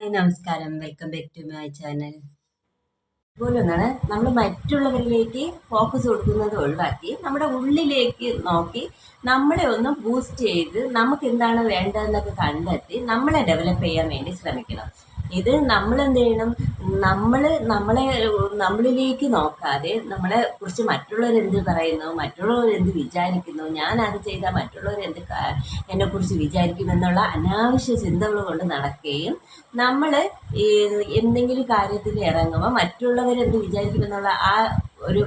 Hi നമസ്കാരം. Welcome back to my channel. അതുപോലെ ഒന്നാണ് നമ്മൾ മറ്റുള്ളവരിലേക്ക് ഫോക്കസ് കൊടുക്കുന്നത് ഒഴിവാക്കി നമ്മുടെ ഉള്ളിലേക്ക് നോക്കി നമ്മളെ ഒന്ന് ബൂസ്റ്റ് ചെയ്ത് നമുക്ക് എന്താണ് വേണ്ടതെന്നൊക്കെ കണ്ടെത്തി നമ്മളെ ഡെവലപ്പ് ചെയ്യാൻ വേണ്ടി ശ്രമിക്കണം. ഇത് നമ്മൾ എന്ത് ചെയ്യണം, നമ്മളിലേക്ക് നോക്കാതെ നമ്മളെ കുറിച്ച് മറ്റുള്ളവർ എന്ത് പറയുന്നു, മറ്റുള്ളവർ എന്ത് വിചാരിക്കുന്നു, ഞാൻ അത് ചെയ്താൽ മറ്റുള്ളവർ എന്നെക്കുറിച്ച് വിചാരിക്കുമെന്നുള്ള അനാവശ്യ ചിന്തകൾ കൊണ്ട് നടക്കുകയും നമ്മൾ എന്തെങ്കിലും കാര്യത്തിൽ ഇറങ്ങുമ്പോൾ മറ്റുള്ളവരെന്ത് വിചാരിക്കുമെന്നുള്ള ആ ഒരു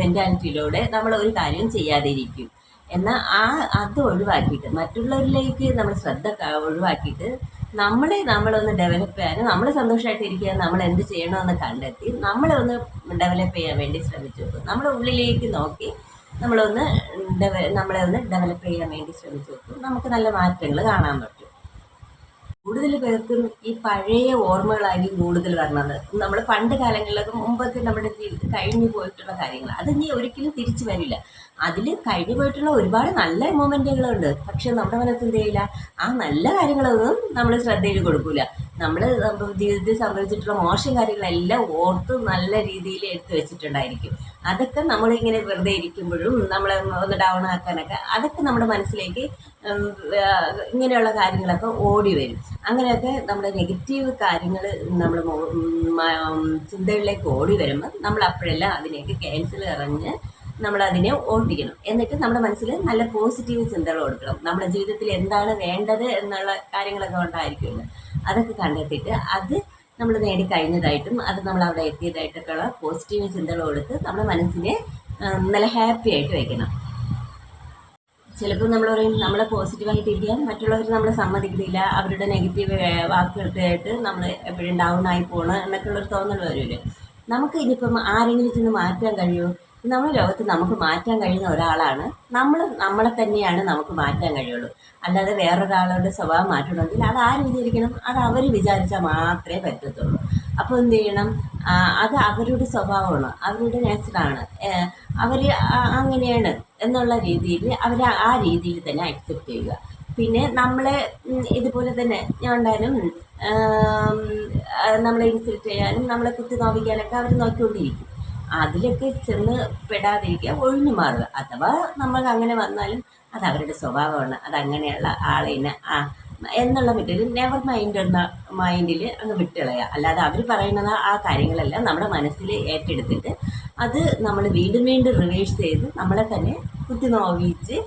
മെൻറ്റാലിറ്റിയിലൂടെ നമ്മൾ ഒരു കാര്യം ചെയ്യാതിരിക്കും. എന്നാൽ അത് ഒഴിവാക്കിയിട്ട് മറ്റുള്ളവരിലേക്ക് നമ്മൾ ശ്രദ്ധ ഒഴിവാക്കിയിട്ട് നമ്മളൊന്ന് ഡെവലപ്പ് ചെയ്യാനും നമ്മൾ സന്തോഷമായിട്ട് ഇരിക്കാൻ നമ്മൾ എന്ത് ചെയ്യണമെന്ന് കണ്ടെത്തി നമ്മളെ ഒന്ന് ഡെവലപ്പ് ചെയ്യാൻ വേണ്ടി ശ്രമിച്ചു നോക്കും. നമ്മുടെ ഉള്ളിലേക്ക് നോക്കി നമ്മളെ ഒന്ന് ഡെവലപ്പ് ചെയ്യാൻ വേണ്ടി ശ്രമിച്ചു നോക്കും. നമുക്ക് നല്ല മാറ്റങ്ങൾ കാണാൻ പറ്റും. കൂടുതൽ പേർക്കും ഈ പഴയ ഓർമ്മകളായിരിക്കും കൂടുതൽ വരണത്. നമ്മൾ പണ്ട് കാലങ്ങളിലൊക്കെ മുമ്പൊക്കെ നമ്മുടെ ജീവിതത്തിൽ കഴിഞ്ഞു പോയിട്ടുള്ള കാര്യങ്ങൾ അത് ഇനി ഒരിക്കലും തിരിച്ചു വരില്ല. അതിൽ കഴിഞ്ഞു പോയിട്ടുള്ള ഒരുപാട് നല്ല മൊമെൻറ്റുകളുണ്ട്. പക്ഷെ നമ്മുടെ മനസ്സ് എന്ത് ചെയ്യില്ല, ആ നല്ല കാര്യങ്ങളൊന്നും നമ്മൾ ശ്രദ്ധയിൽ കൊടുക്കില്ല. നമ്മൾ ജീവിതത്തിൽ സംഭവിച്ചിട്ടുള്ള മോശം കാര്യങ്ങളെല്ലാം ഓർത്ത് നല്ല രീതിയിൽ എടുത്തു വെച്ചിട്ടുണ്ടായിരിക്കും. അതൊക്കെ നമ്മളിങ്ങനെ വെറുതെ ഇരിക്കുമ്പോഴും നമ്മളെ ഒന്ന് ഡൗൺ ആക്കാനൊക്കെ അതൊക്കെ നമ്മുടെ മനസ്സിലേക്ക് ഇങ്ങനെയുള്ള കാര്യങ്ങളൊക്കെ ഓടി വരും. അങ്ങനെയൊക്കെ നമ്മുടെ നെഗറ്റീവ് കാര്യങ്ങൾ നമ്മൾ ചിന്തകളിലേക്ക് ഓടി വരുമ്പോൾ നമ്മൾ അപ്പോഴെല്ലാം അതിലേക്ക് ക്യാൻസൽ എറിഞ്ഞ് നമ്മളതിനെ ഓടിക്കണം. എന്നിട്ട് നമ്മുടെ മനസ്സിൽ നല്ല പോസിറ്റീവ് ചിന്തകൾ കൊടുക്കണം. നമ്മുടെ ജീവിതത്തിൽ എന്താണ് വേണ്ടത് എന്നുള്ള കാര്യങ്ങളൊക്കെ കൊണ്ടായിരിക്കുമല്ലോ, അതൊക്കെ കണ്ടെത്തിയിട്ട് അത് നമ്മൾ നേടിക്കഴിഞ്ഞതായിട്ടും അത് നമ്മൾ അവിടെ എത്തിയതായിട്ടൊക്കെയുള്ള പോസിറ്റീവ് ചിന്തകൾ കൊടുത്ത് നമ്മുടെ മനസ്സിനെ നല്ല ഹാപ്പി ആയിട്ട് വയ്ക്കണം. ചിലപ്പോൾ നമ്മൾ പറയും നമ്മളെ പോസിറ്റീവായിട്ട് ഇരിക്കാൻ മറ്റുള്ളവർ നമ്മളെ സമ്മതിക്കുന്നില്ല, അവരുടെ നെഗറ്റീവ് വാക്കുകൾ കേട്ട് നമ്മൾ എപ്പോഴും ഡൗൺ ആയി പോകണം എന്നൊക്കെയുള്ളൊരു തോന്നൽ വരില്ലേ. നമുക്ക് ഇനിയിപ്പം ആരെങ്കിലും ചെന്ന് മാറ്റാൻ കഴിയുമോ? നമ്മുടെ ലോകത്ത് നമുക്ക് മാറ്റാൻ കഴിയുന്ന ഒരാളാണ് നമ്മളെ തന്നെയാണ് നമുക്ക് മാറ്റാൻ കഴിയുള്ളൂ. അല്ലാതെ വേറൊരാളുടെ സ്വഭാവം മാറ്റണമെങ്കിൽ അത് ആര് വിചാരിക്കണം? അത് അവർ വിചാരിച്ചാൽ മാത്രമേ പറ്റത്തുള്ളൂ. അപ്പോൾ എന്ത് ചെയ്യണം, അത് അവരുടെ സ്വഭാവമാണ്, അവരുടെ നേച്ചറാണ്, അവർ അങ്ങനെയാണ് എന്നുള്ള രീതിയിൽ അവർ ആ രീതിയിൽ തന്നെ അക്സെപ്റ്റ് ചെയ്യുക. പിന്നെ നമ്മളെ ഇതുപോലെ തന്നെ ഞാൻ ഉണ്ടായാലും നമ്മളെ ഇൻസൾട്ട് ചെയ്യാനും നമ്മളെ കുത്തി നോവിക്കാനൊക്കെ അവർ നോക്കിക്കൊണ്ടിരിക്കും. അതിലൊക്കെ ചെന്ന് പെടാതിരിക്കുക, ഒഴിഞ്ഞു മാറുക. അഥവാ നമ്മൾ അങ്ങനെ വന്നാലും അത് അവരുടെ സ്വഭാവമാണ്, അതങ്ങനെയുള്ള ആളെന്നെ എന്നുള്ള വിട്ടിൽ നെവർ മൈൻഡിൽ അങ്ങ് വിട്ടുകളയുക. അല്ലാതെ അവർ പറയുന്നത് ആ കാര്യങ്ങളെല്ലാം നമ്മുടെ മനസ്സിൽ ഏറ്റെടുത്തിട്ട് അത് നമ്മൾ വീണ്ടും വീണ്ടും റിവേഴ്സ് ചെയ്ത് നമ്മളെ തന്നെ കുത്തി നോവിച്ച്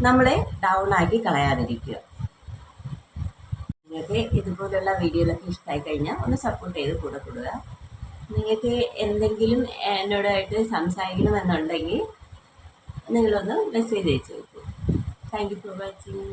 നമ്മളെ ഡൗൺ ആക്കി കളയാതിരിക്കുക. നിങ്ങൾക്ക് ഇതുപോലുള്ള വീഡിയോകളൊക്കെ ഇഷ്ടമായി കഴിഞ്ഞാൽ ഒന്ന് സപ്പോർട്ട് ചെയ്ത് കൂടെ കൊടുക്കുക. നിങ്ങൾക്ക് എന്തെങ്കിലും എന്നോടായിട്ട് സംസാരിക്കണമെന്നുണ്ടെങ്കിൽ നിങ്ങളൊന്ന് മെസ്സേജ് അയച്ചു നോക്കൂ. Thank you for watching.